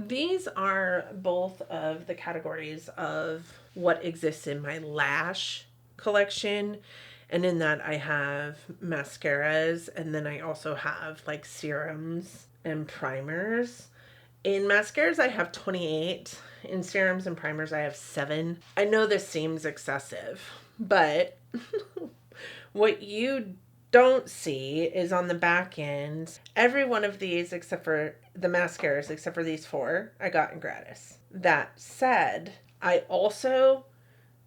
These are both of the categories of what exists in my lash collection. And in that, I have mascaras, and then I also have like serums and primers. In mascaras, I have 28. In serums and primers, I have 7. I know this seems excessive, but what you don't see is on the back end, every one of these, except for the mascaras, except for these 4, I got in gratis. That said, I also,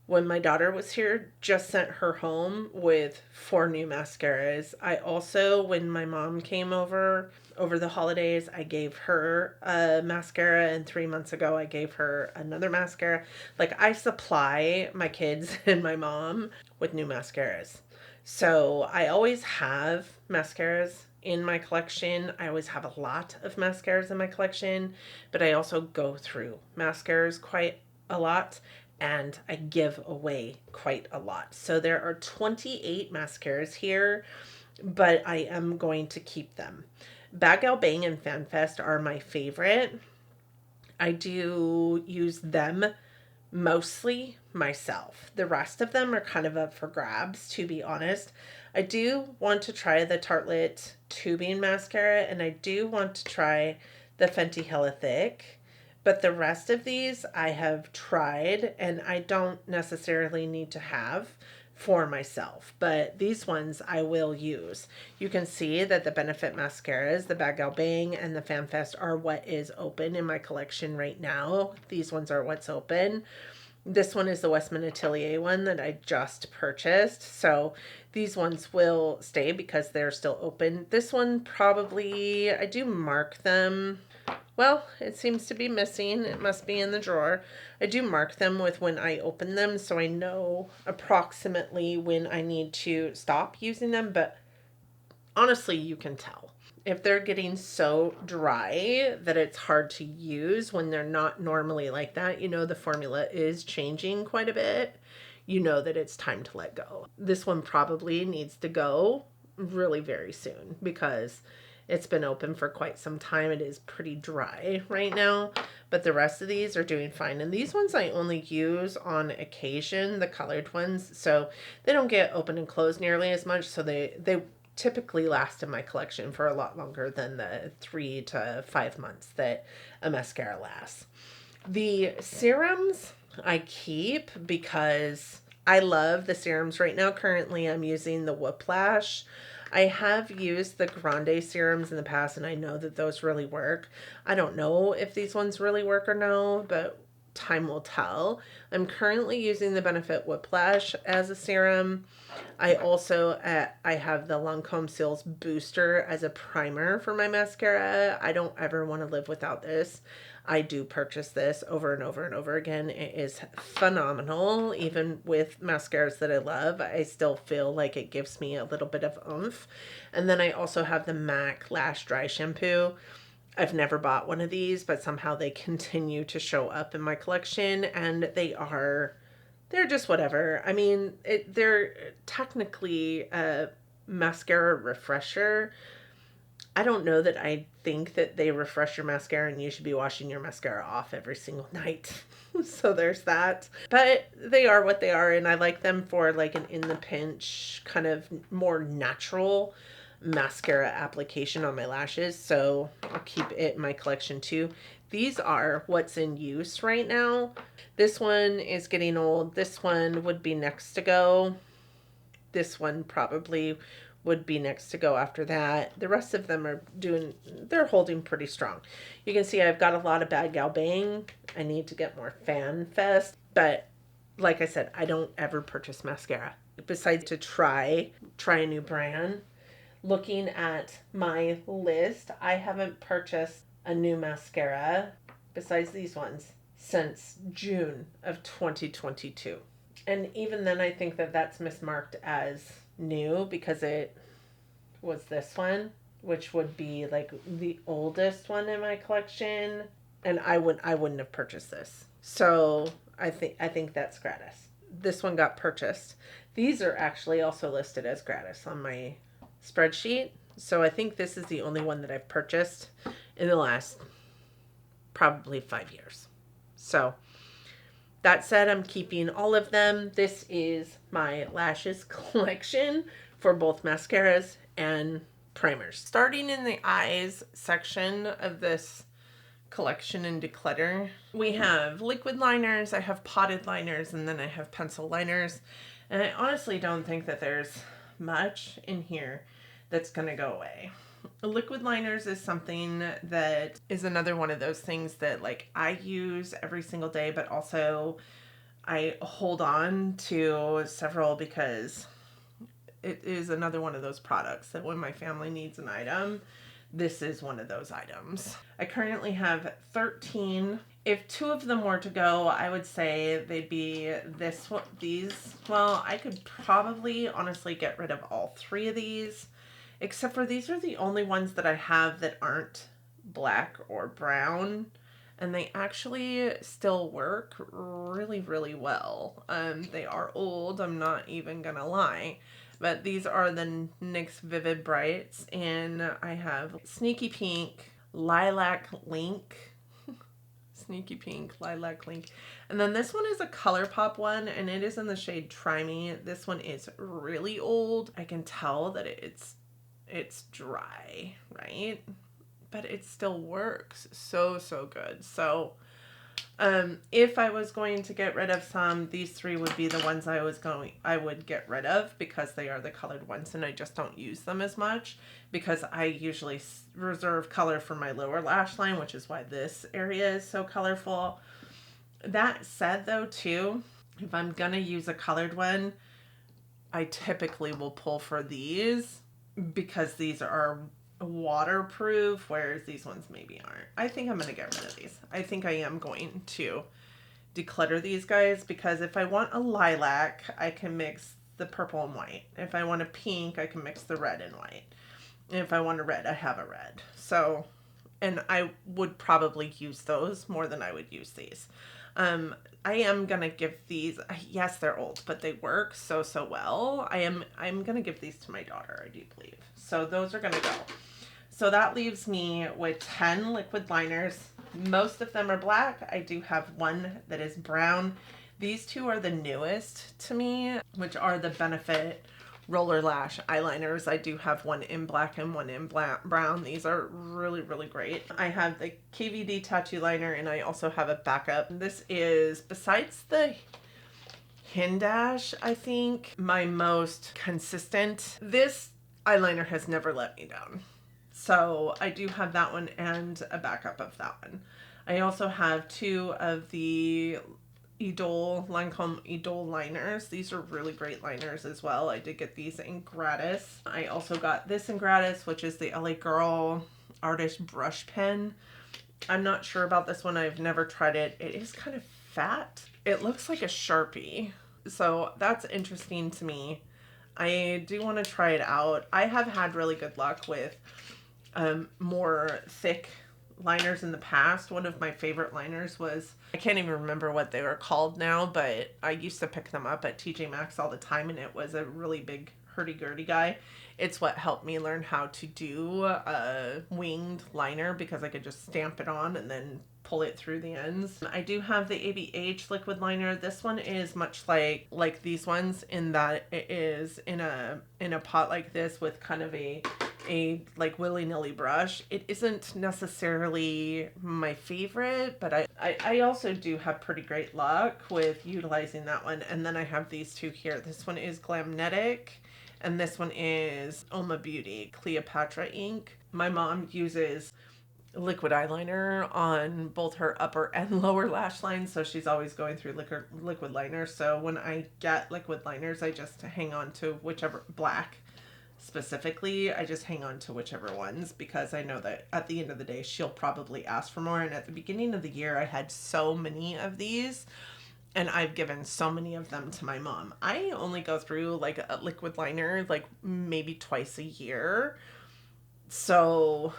when my daughter was here, just sent her home with 4 new mascaras. I also, when my mom came over the holidays, I gave her a mascara, and 3 months ago I gave her another mascara. Like, I supply my kids and my mom with new mascaras. So I always have mascaras in my collection. I always have a lot of mascaras in my collection, but I also go through mascaras quite a lot, and I give away quite a lot. So there are 28 mascaras here, but I am going to keep them. Bad Gal Bang and FanFest are my favorite. I do use them mostly myself. The rest of them are kind of up for grabs, to be honest. I do want to try the Tartelette tubing mascara, and I do want to try the Fenty Hella Thick. But the rest of these I have tried, and I don't necessarily need to have for myself. But these ones I will use. You can see that the Benefit mascaras, the Bad Gal Bang and the FanFest, are what is open in my collection right now. These ones are what's open. This one is the Westman Atelier one that I just purchased. So these ones will stay because they're still open. This one probably, I do mark them. Well, it seems to be missing. It must be in the drawer. I do mark them with when I open them, so I know approximately when I need to stop using them. But honestly, you can tell. If they're getting so dry that it's hard to use when they're not normally like that, you know, the formula is changing quite a bit, you know that it's time to let go. This one probably needs to go really very soon because it's been open for quite some time. It is pretty dry right now, but the rest of these are doing fine. And these ones I only use on occasion, the colored ones, so they don't get open and closed nearly as much, so they typically last in my collection for a lot longer than the 3 to 5 months that a mascara lasts. The serums I keep because I love the serums right now. Currently, I'm using the Whiplash. I have used the Grande serums in the past, and I know that those really work. I don't know if these ones really work or no, but time will tell. I'm currently using the Benefit Whiplash as a serum. I also I have the Lancome Seals Booster as a primer for my mascara. I don't ever want to live without this. I do purchase this over and over and over again. It is phenomenal. Even with mascaras that I love, I still feel like it gives me a little bit of oomph. And then I also have the MAC Lash Dry Shampoo. I've never bought one of these, but somehow they continue to show up in my collection, and they're just whatever. I mean, they're technically a mascara refresher. I don't know that I think that they refresh your mascara and you should be washing your mascara off every single night. So there's that. But they are what they are, and I like them for like an in the pinch kind of more natural mascara application on my lashes. So I'll keep it in my collection too. These are what's in use right now. This one is getting old. This one would be next to go. This one probably would be next to go after that. The rest of them they're holding pretty strong. You can see I've got a lot of Bad Gal Bang. I need to get more FanFest. But like I said, I don't ever purchase mascara. Besides to try a new brand. Looking at my list, I haven't purchased a new mascara besides these ones since June of 2022. And even then, I think that that's mismarked as new because it was this one, which would be like the oldest one in my collection, and I wouldn't have purchased this. So I think that's gratis. This one got purchased. These are actually also listed as gratis on my spreadsheet. So I think this is the only one that I've purchased in the last probably 5 years. So that said, I'm keeping all of them. This is my lashes collection for both mascaras and primers. Starting in the eyes section of this collection and declutter, we have liquid liners, I have potted liners, and then I have pencil liners. And I honestly don't think that there's much in here that's gonna go away. Liquid liners is something that is another one of those things that like I use every single day, but also I hold on to several because it is another one of those products that when my family needs an item, this is one of those items. I currently have 13. If 2 of them were to go, I would say they'd be these. Well, I could probably honestly get rid of all 3 of these, except for these are the only ones that I have that aren't black or brown. And they actually still work really, really well. They are old, I'm not even gonna lie. But these are the NYX Vivid Brights, and I have Sneaky Pink, Lilac Link. Sneaky Pink, Lilac Link. And then this one is a ColourPop one, and it is in the shade Try Me. This one is really old. I can tell that it's dry, right? But it still works so good. So if I was going to get rid of some, these 3 would be the ones I would get rid of because they are the colored ones and I just don't use them as much because I usually reserve color for my lower lash line, which is why this area is so colorful. That said though too, if I'm gonna use a colored one, I typically will pull for these because these are waterproof, whereas these ones maybe aren't. I think I'm going to get rid of these. I think I am going to declutter these guys because if I want a lilac, I can mix the purple and white. If I want a pink, I can mix the red and white. And if I want a red, I have a red. So, and I would probably use those more than I would use these. I am gonna give these, yes, they're old, but they work so well. I'm gonna give these to my daughter, I do believe. So those are gonna go. So that leaves me with 10 liquid liners. Most of them are black. I do have one that is brown. These 2 are the newest to me, which are the Benefit Roller Lash eyeliners. I do have one in black and one in brown. These are really great. I have the KVD tattoo liner and I also have a backup. This is, besides the Hindash, I think my most consistent. This eyeliner has never let me down. So I do have that one and a backup of that one. I also have 2 of the Lancome Idole liners. These are really great liners as well. I did get these in gratis. I also got this in gratis, which is the LA Girl Artist Brush Pen. I'm not sure about this one. I've never tried it. It is kind of fat. It looks like a Sharpie. So that's interesting to me. I do want to try it out. I have had really good luck with more thick liners in the past. One of my favorite liners was, I can't even remember what they were called now, but I used to pick them up at TJ Maxx all the time, and it was a really big hurdy-gurdy guy. It's what helped me learn how to do a winged liner because I could just stamp it on and then pull it through the ends. I do have the ABH liquid liner. This one is much like these ones in that it is in a pot like this with kind of a like willy-nilly brush. It isn't necessarily my favorite, but I also do have pretty great luck with utilizing that one. And then I have these 2 here. This one is Glamnetic and this one is Oma Beauty Cleopatra ink. My mom uses liquid eyeliner on both her upper and lower lash lines, so she's always going through liquid liner. So when I get liquid liners, I just hang on to whichever, black specifically, I just hang on to whichever ones because I know that at the end of the day she'll probably ask for more. And at the beginning of the year I had so many of these and I've given so many of them to my mom. I only go through like a liquid liner like maybe twice a year. So,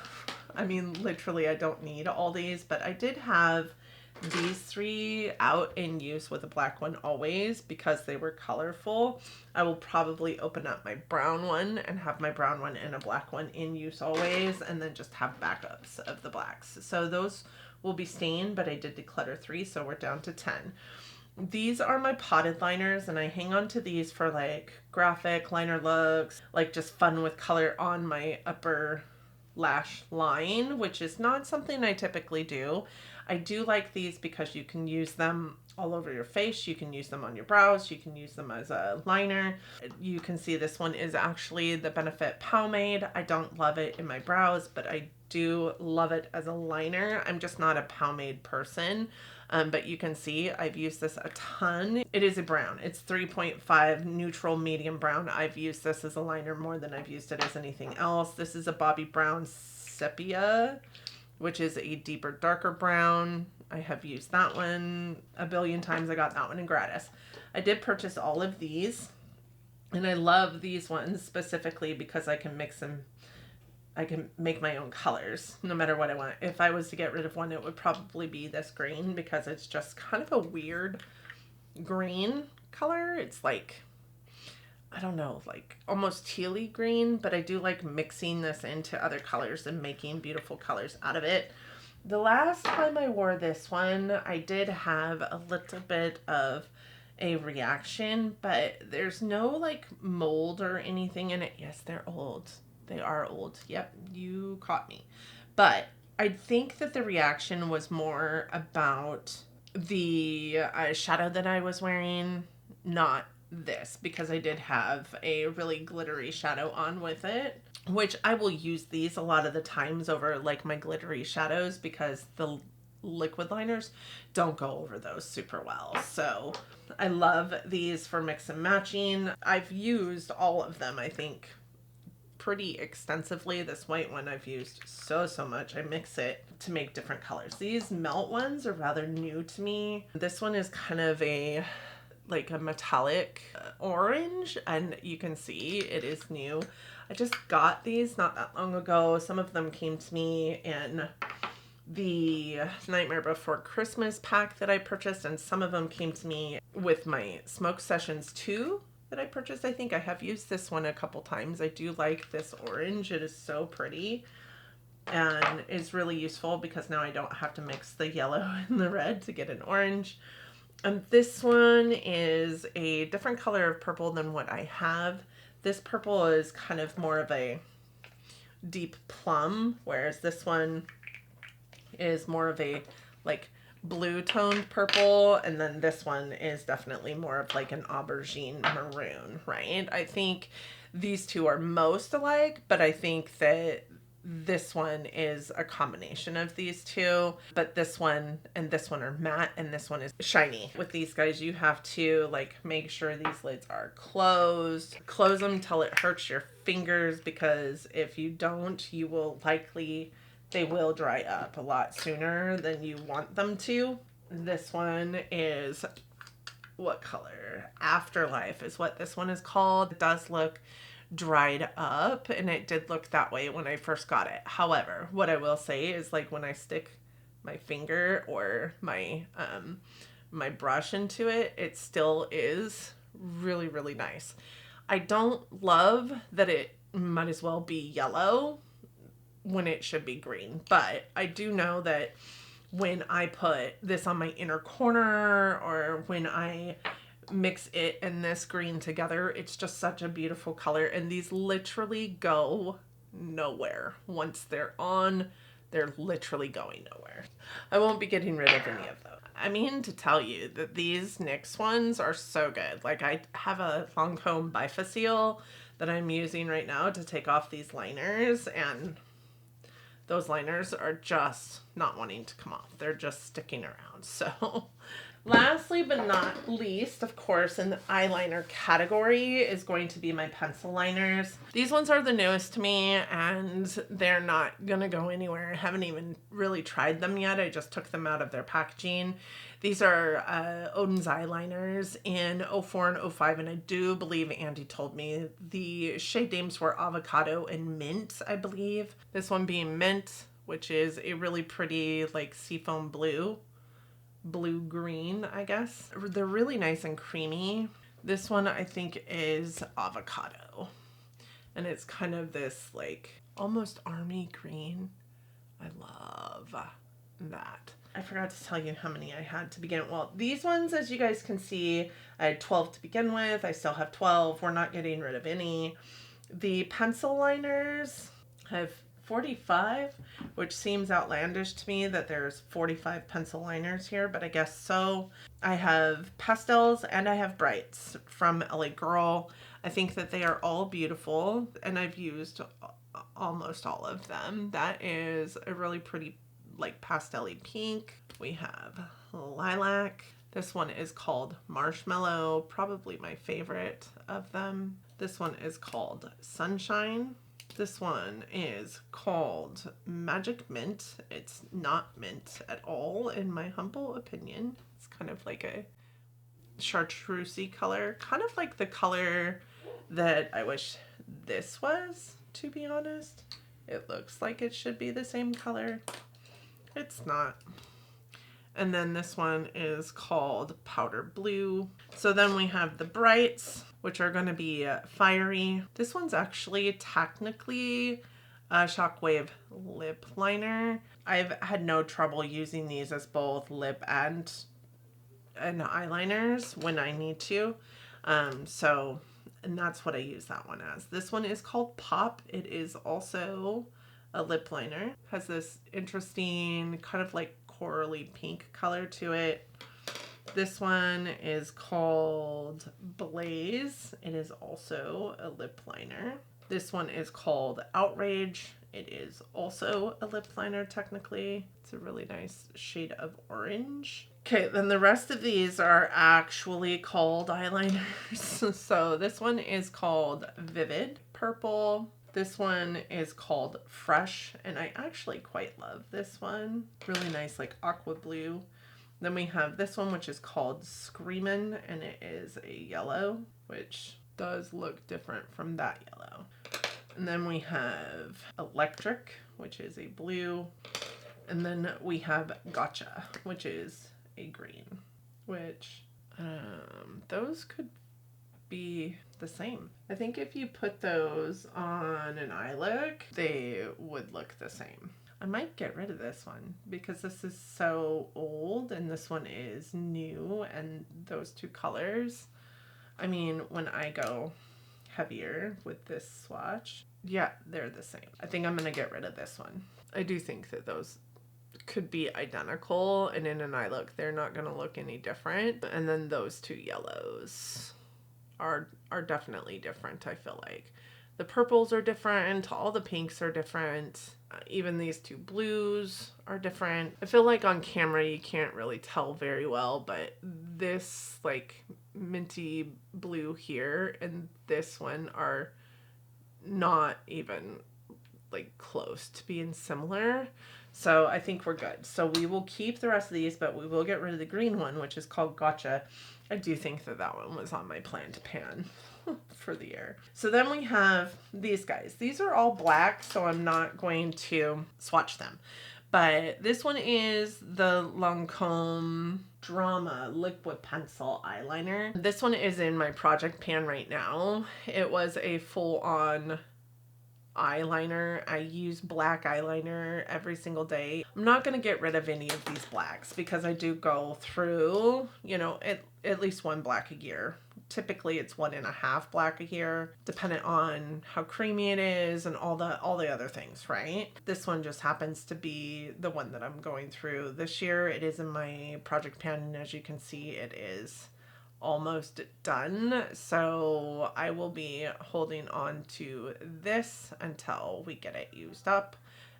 I mean, literally I don't need all these, but I did have these 3 out in use with a black one always because they were colorful. I will probably open up my brown one and have my brown one and a black one in use always, and then just have backups of the blacks. So those will be stained, but I did declutter 3, so we're down to 10. These are my potted liners, and I hang on to these for like graphic liner looks, like just fun with color on my upper lash line, which is not something I typically do. I do like these because you can use them all over your face. You can use them on your brows. You can use them as a liner. You can see this one is actually the Benefit Pomade. I don't love it in my brows, but I do love it as a liner. I'm just not a pomade person. But you can see I've used this a ton. It is a brown. It's 3.5 neutral medium brown. I've used this as a liner more than I've used it as anything else. This is a Bobbi Brown Sepia, which is a deeper, darker brown. I have used that one a billion times. I got that one in gratis. I did purchase all of these, and I love these ones specifically because I can mix them. I can make my own colors no matter what I want. If I was to get rid of one, it would probably be this green because it's just kind of a weird green color. It's like, I don't know, like almost tealy green, but I do like mixing this into other colors and making beautiful colors out of it. The last time I wore this one, I did have a little bit of a reaction, but there's no like mold or anything in it. Yes, they're old. They are old. Yep, you caught me. But I think that the reaction was more about the shadow that I was wearing, not this, because I did have a really glittery shadow on with it, which I will use these a lot of the times over like my glittery shadows because the liquid liners don't go over those super well. So I love these for mix and matching. I've used all of them, I think, pretty extensively. This white one I've used so much. I mix it to make different colors. These melt ones are rather new to me. This one is kind of a like a metallic orange, and you can see it is new. I just got these not that long ago. Some of them came to me in the Nightmare Before Christmas pack that I purchased, and some of them came to me with my Smoke Sessions 2 that I purchased. I think I have used this one a couple times. I do like this orange. It is so pretty and is really useful because now I don't have to mix the yellow and the red to get an orange. And this one is a different color of purple than what I have. This purple is kind of more of a deep plum, whereas this one is more of a like blue toned purple, and then this one is definitely more of like an aubergine maroon, right? I think these two are most alike, but I think that this one is a combination of these two, but this one and this one are matte and this one is shiny. With these guys, you have to like make sure these lids are closed. Close them till it hurts your fingers, because if you don't, you will likely, they will dry up a lot sooner than you want them to. This one is, what color? Afterlife is what this one is called. It does look dried up, and it did look that way when I first got it. However, what I will say is like when I stick my finger or my my brush into it, it still is really, really nice. I don't love that it might as well be yellow when it should be green, but I do know that when I put this on my inner corner or when I mix it and this green together, it's just such a beautiful color, and these literally go nowhere. Once they're on, they're literally going nowhere. I won't be getting rid of any of those. I mean to tell you that these NYX ones are so good. Like I have a Lancome Bifacile that I'm using right now to take off these liners, and those liners are just not wanting to come off. They're just sticking around. So lastly but not least, of course, in the eyeliner category is going to be my pencil liners. These ones are the newest to me, and they're not gonna go anywhere. I haven't even really tried them yet. I just took them out of their packaging. These are Odin's eyeliners in 04 and 05, and I do believe Andy told me the shade names were Avocado and Mint, I believe. This one being Mint, which is a really pretty like seafoam blue-green, I guess. They're really nice and creamy. This one I think is Avocado, and it's kind of this like almost army green. I love that. I forgot to tell you how many I had to begin. Well, these ones, as you guys can see, I had 12 to begin with. I still have 12. We're not getting rid of any. The pencil liners, I have 45, which seems outlandish to me that there's 45 pencil liners here, but I guess so. I have pastels and I have brights from LA Girl. I think that they are all beautiful, and I've used almost all of them. That is a really pretty, like, pastel-y pink. We have lilac. This one is called Marshmallow, probably my favorite of them. This one is called Sunshine. This one is called Magic Mint. It's not mint at all, in my humble opinion. It's kind of like a chartreusey color, kind of like the color that I wish this was, to be honest. It looks like it should be the same color. It's not. And then this one is called Powder Blue. So then we have the brights, which are going to be fiery. This one's actually technically a Shockwave lip liner. I've had no trouble using these as both lip and eyeliners when I need to. And that's what I use that one as. This one is called Pop. It is also a lip liner. Has this interesting kind of like corally pink color to it. This one is called Blaze. It is also a lip liner. This one is called Outrage. It is also a lip liner technically. It's a really nice shade of orange. Okay, then the rest of these are actually called eyeliners. So this one is called Vivid Purple. This one is called Fresh, and I actually quite love this one. Really nice, like aqua blue. Then we have this one, which is called Screamin', and it is a yellow, which does look different from that yellow. And then we have Electric, which is a blue. And then we have Gotcha, which is a green, which those could be the same. I think if you put those on an eye look, they would look the same. I might get rid of this one because this is so old and this one is new, and those two colors, I mean, when I go heavier with this swatch, yeah, they're the same. I think I'm gonna get rid of this one. I do think that those could be identical, and in an eye look they're not gonna look any different. And then those two yellows are definitely different. I feel like the purples are different, all the pinks are different, even these two blues are different. I feel like on camera you can't really tell very well, but this like minty blue here and this one are not even like close to being similar. So I think we're good. So we will keep the rest of these, but we will get rid of the green one, which is called Gotcha. I do think that that one was on my plan to pan for the year. So then we have these guys. These are all black, so I'm not going to swatch them. But this one is the Lancome Drama Liquid Pencil Eyeliner. This one is in my project pan right now. It was a full-on eyeliner. I use black eyeliner every single day. I'm not going to get rid of any of these blacks because I do go through, you know, at least one black a year. Typically it's 1.5 black a year, depending on how creamy it is and all the other things, right? This one just happens to be the one that I'm going through this year. It is in my project pan, and as you can see, it is almost done. So I will be holding on to this until we get it used up,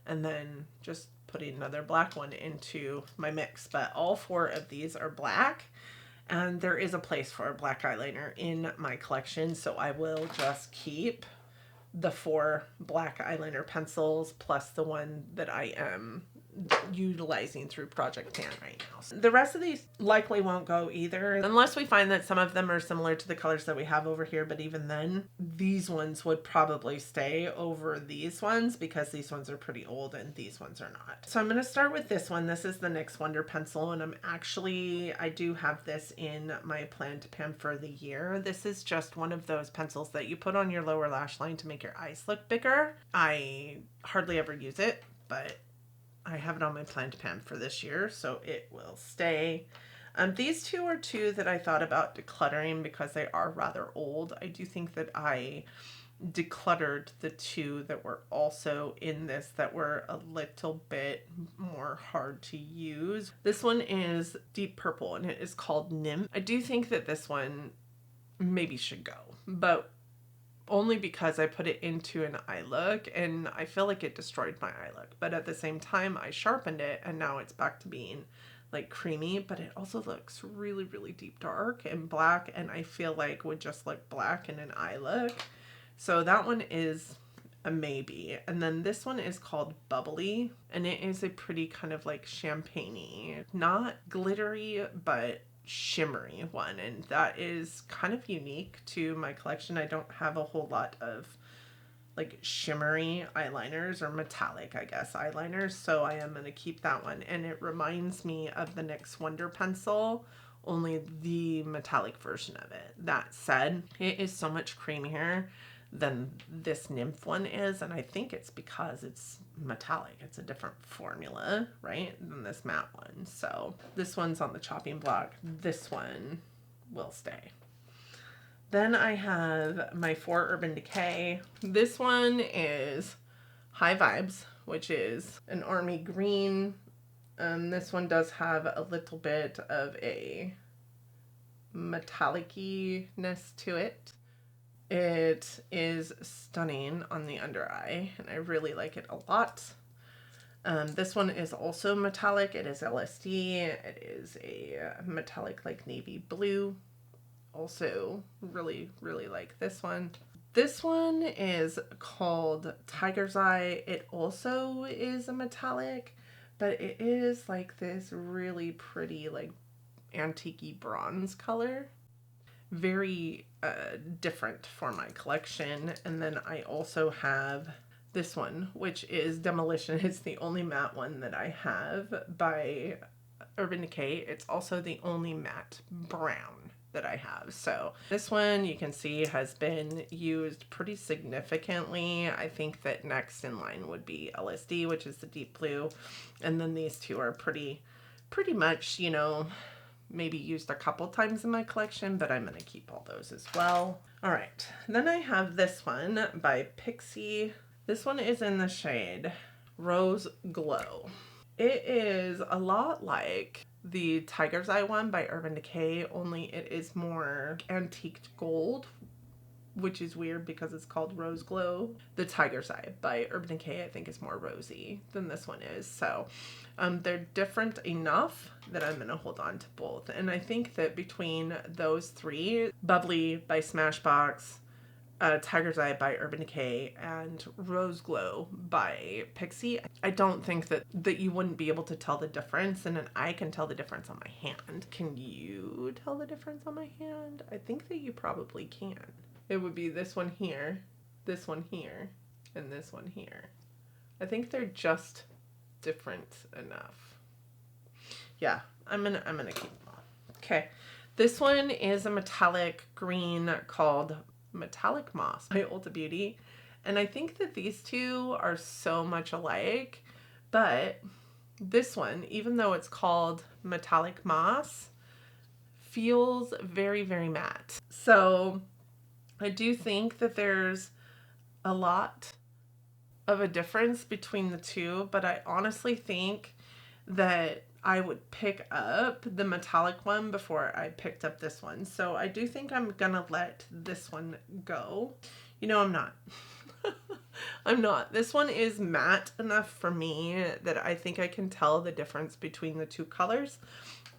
and then just putting another black one into my mix. But all 4 of these are black, and there is a place for a black eyeliner in my collection, so I will just keep the 4 black eyeliner pencils plus the one that I am utilizing through Project Pan right now. So the rest of these likely won't go either, unless we find that some of them are similar to the colors that we have over here, but even then, these ones would probably stay over these ones because these ones are pretty old and these ones are not. So I'm going to start with this one. This is the NYX Wonder Pencil, and I do have this in my plan to pan for the year. This is just one of those pencils that you put on your lower lash line to make your eyes look bigger. I hardly ever use it, but I have it on my plan to pan for this year, so it will stay. These two are two that I thought about decluttering because they are rather old. I do think that I decluttered the two that were also in this that were a little bit more hard to use. This one is deep purple and it is called Nymph. I do think that this one maybe should go, but only because I put it into an eye look and I feel like it destroyed my eye look. But at the same time, I sharpened it and now it's back to being like creamy, but it also looks really, really deep dark and black, and I feel like would just look black in an eye look. So that one is a maybe. And then this one is called Bubbly, and it is a pretty kind of like champagne-y, not glittery, but shimmery one. And that is kind of unique to my collection. I don't have a whole lot of like shimmery eyeliners, or metallic, I guess, eyeliners. So I am going to keep that one. And it reminds me of the NYX Wonder Pencil, only the metallic version of it. That said, it is so much creamier than this Nymph one is, and I think it's because it's metallic. It's a different formula, right, than this matte one. So this one's on the chopping block. This one will stay. Then I have my 4 Urban Decay. This one is High Vibes, which is an army green. This one does have a little bit of a metallic-ness to it. It is stunning on the under eye, and I really like it a lot. This one is also metallic. It is LSD. It is a metallic like navy blue. Also really, really like this one. This one is called Tiger's Eye. It also is a metallic, but it is like this really pretty like antique-y bronze color. Very different for my collection. And then I also have this one, which is Demolition. It's the only matte one that I have by Urban Decay. It's also the only matte brown that I have. So this one you can see has been used pretty significantly. I think that next in line would be LSD, which is the deep blue. And then these two are pretty much, you know, maybe used a couple times in my collection, but I'm going to keep all those as well. All right. Then I have this one by Pixie. This one is in the shade Rose Glow. It is a lot like the Tiger's Eye one by Urban Decay, only it is more antiqued gold, which is weird because it's called Rose Glow. The Tiger's Eye by Urban Decay I think is more rosy than this one is. So they're different enough that I'm going to hold on to both. And I think that between those three, Bubbly by Smashbox, Tiger's Eye by Urban Decay, and Rose Glow by Pixie, I don't think that you wouldn't be able to tell the difference, and I can tell the difference on my hand. Can you tell the difference on my hand? I think that you probably can. It would be this one here, and this one here. I think they're just different enough. Yeah, I'm gonna keep them on. Okay, this one is a metallic green called Metallic Moss by Ulta Beauty, and I think that these two are so much alike, but this one, even though it's called Metallic Moss, feels very, very matte. So I do think that there's a lot of a difference between the two, but I honestly think that I would pick up the metallic one before I picked up this one. So I do think I'm gonna let this one go. You know, I'm not. I'm not. This one is matte enough for me that I think I can tell the difference between the two colors.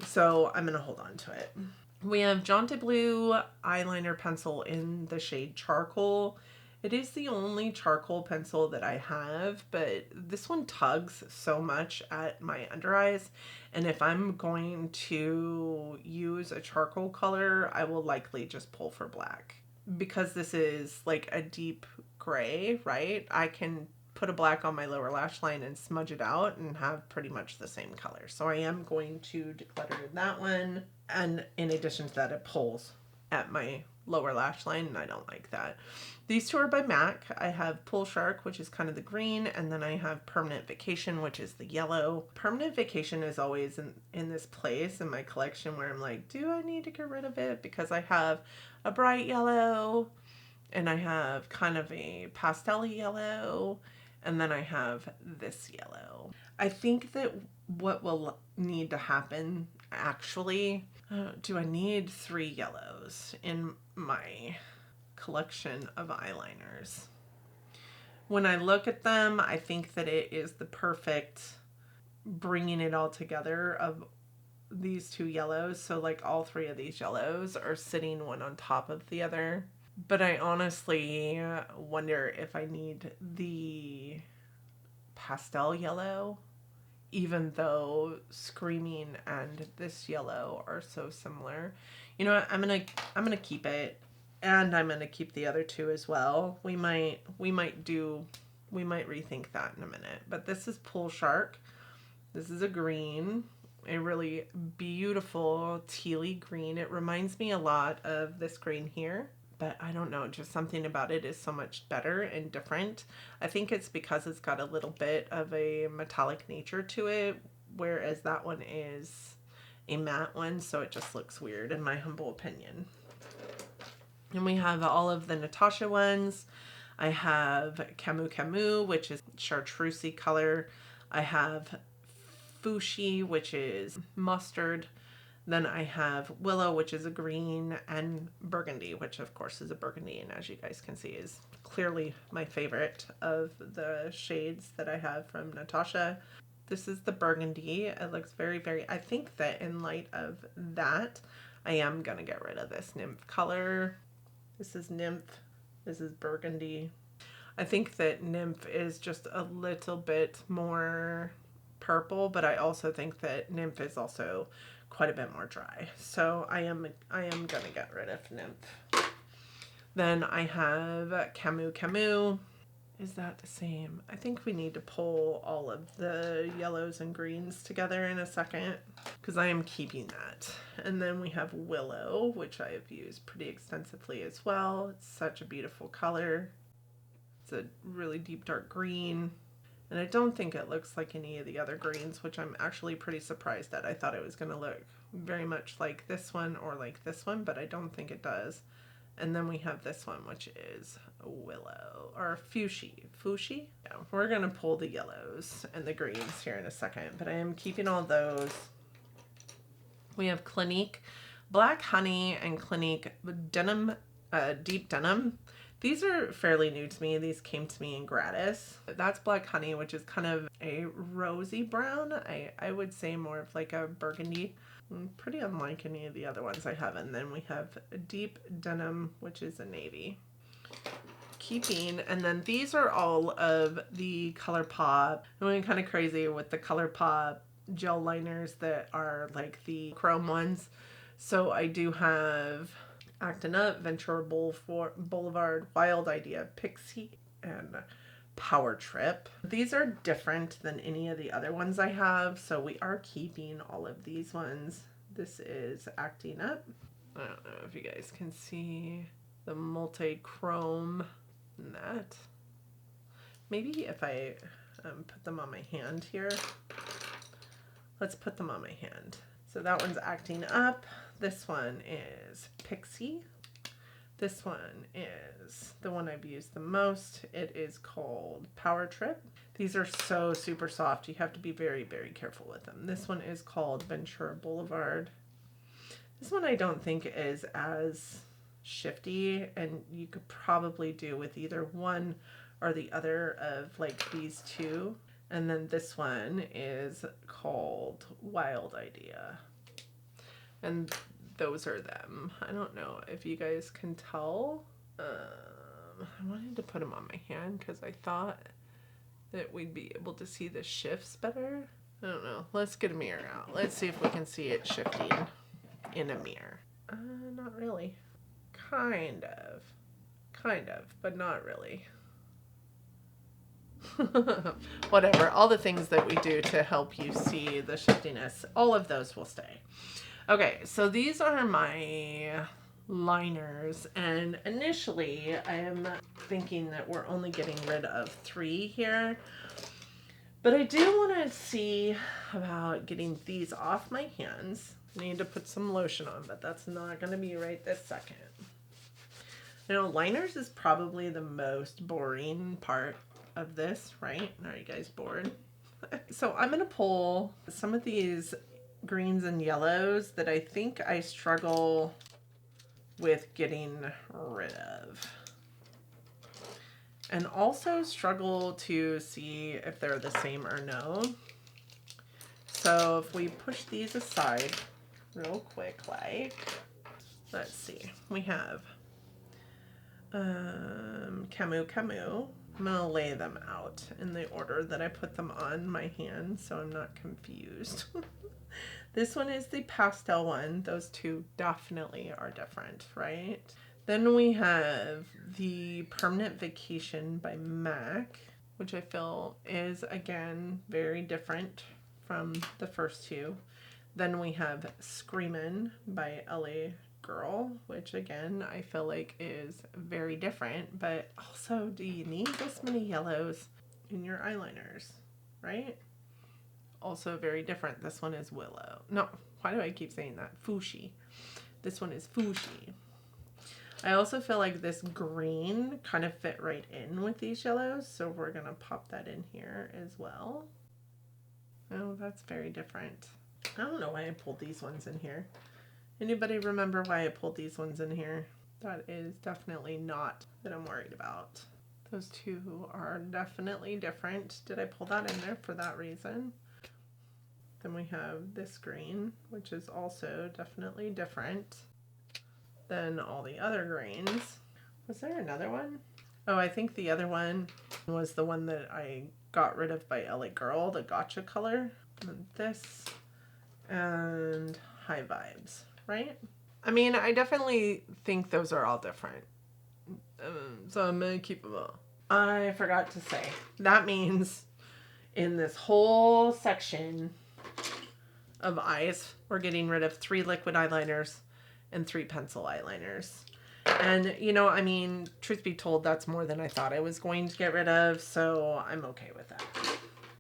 So I'm gonna hold on to it. We have Jaunty Blue eyeliner pencil in the shade Charcoal. It is the only charcoal pencil that I have, but this one tugs so much at my under eyes. And if I'm going to use a charcoal color, I will likely just pull for black. Because this is like a deep gray, right? I can put a black on my lower lash line and smudge it out and have pretty much the same color. So I am going to declutter that one. And in addition to that, it pulls at my lower lash line, and I don't like that. These two are by MAC. I have Pool Shark, which is kind of the green, and then I have Permanent Vacation, which is the yellow. Permanent Vacation is always in this place in my collection where I'm like, do I need to get rid of it? Because I have a bright yellow, and I have kind of a pastel yellow, and then I have this yellow. I think that what will need to happen, actually, do I need 3 yellows in my collection of eyeliners? When I look at them, I think that it is the perfect bringing it all together of these 2 yellows. So like all 3 of these yellows are sitting one on top of the other. But I honestly wonder if I need the pastel yellow, even though Screaming and this yellow are so similar. You know what? I'm gonna keep it, and I'm gonna keep the other 2 as well. We might rethink that in a minute. But this is Pool Shark. This is a green, a really beautiful tealy green. It reminds me a lot of this green here, but I don't know, just something about it is so much better and different. I think it's because it's got a little bit of a metallic nature to it, whereas that one is a matte one, so it just looks weird in my humble opinion. And we have all of the Natasha ones. I have Camu Camu, which is chartreusey color. I have Fuchsia, which is mustard. Then I have Willow, which is a green, and Burgundy, which of course is a burgundy, and as you guys can see is clearly my favorite of the shades that I have from Natasha. This is the burgundy. It looks very, very, I think that in light of that, I am going to get rid of this nymph color. This is nymph. This is burgundy. I think that nymph is just a little bit more purple, but I also think that nymph is also quite a bit more dry. So I am gonna get rid of nymph. Then I have Camu Camu. Is that the same? I think we need to pull all of the yellows and greens together in a second, because I am keeping that. And then we have Willow, which I have used pretty extensively as well. It's such a beautiful color. It's a really deep dark green. And I don't think it looks like any of the other greens, which I'm actually pretty surprised at. I thought it was going to look very much like this one or like this one, but I don't think it does. And then we have this one, which is Willow, or Fuchsia. Fuchsia? Yeah, we're going to pull the yellows and the greens here in a second, but I am keeping all those. We have Clinique Black Honey and Clinique Denim, Deep Denim. These are fairly new to me. These came to me in gratis. That's Black Honey, which is kind of a rosy brown. I would say more of like a burgundy. Pretty unlike any of the other ones I have. And then we have Deep Denim, which is a navy. Keeping, and then these are all of the ColourPop. I'm going kind of crazy with the ColourPop gel liners that are like the chrome ones. So I do have Acting Up, Ventura Boulevard, Wild Idea, Pixie, and Power Trip. These are different than any of the other ones I have, so we are keeping all of these ones. This is Acting Up. I don't know if you guys can see the multi-chrome in that. Maybe if I put them on my hand here. Let's put them on my hand. So that one's Acting Up. This one is Pixie. This one is the one I've used the most. It is called Power Trip. These are so super soft. You have to be very, very careful with them. This one is called Ventura Boulevard. This one I don't think is as shifty, and you could probably do with either one or the other of like these two. And then this one is called Wild Idea. And those are them. I don't know if you guys can tell. I wanted to put them on my hand because I thought that we'd be able to see the shifts better. I don't know. Let's get a mirror out. Let's see if we can see it shifting in a mirror. Not really. Kind of, but not really. Whatever. All the things that we do to help you see the shiftiness, all of those will stay. Okay, so these are my liners, and initially I am thinking that we're only getting rid of 3 here, but I do want to see about getting these off my hands. I need to put some lotion on, but that's not going to be right this second. You know, liners is probably the most boring part of this, right? Are you guys bored? So I'm going to pull some of these greens and yellows that I think I struggle with getting rid of. And also struggle to see if they're the same or no. So if we push these aside real quick, like, let's see, we have Camu Camu. I'm gonna lay them out in the order that I put them on my hand so I'm not confused. This one is the pastel one. Those two definitely are different, right? Then we have the Permanent Vacation by MAC, which I feel is, again, very different from the first two. Then we have Screamin' by LA Girl, which, again, I feel like is very different. But also, do you need this many yellows in your eyeliners, right? Also very different. This one is Willow. No, why do I keep saying that? Fushi. This one is Fushi. I also feel like this green kind of fit right in with these yellows, so we're going to pop that in here as well. Oh, that's very different. I don't know why I pulled these ones in here. Anybody remember why I pulled these ones in here? That is definitely not that I'm worried about. Those two are definitely different. Did I pull that in there for that reason? Then we have this green, which is also definitely different than all the other greens. Was there another one? Oh, I think the other one was the one that I got rid of by LA Girl, the gotcha color. And this and High Vibes, right? I mean, I definitely think those are all different. So I'm going to keep them all. I forgot to say, that means in this whole section of eyes, we're getting rid of 3 liquid eyeliners and 3 pencil eyeliners. And, you know, I mean, truth be told, that's more than I thought I was going to get rid of, so I'm okay with that.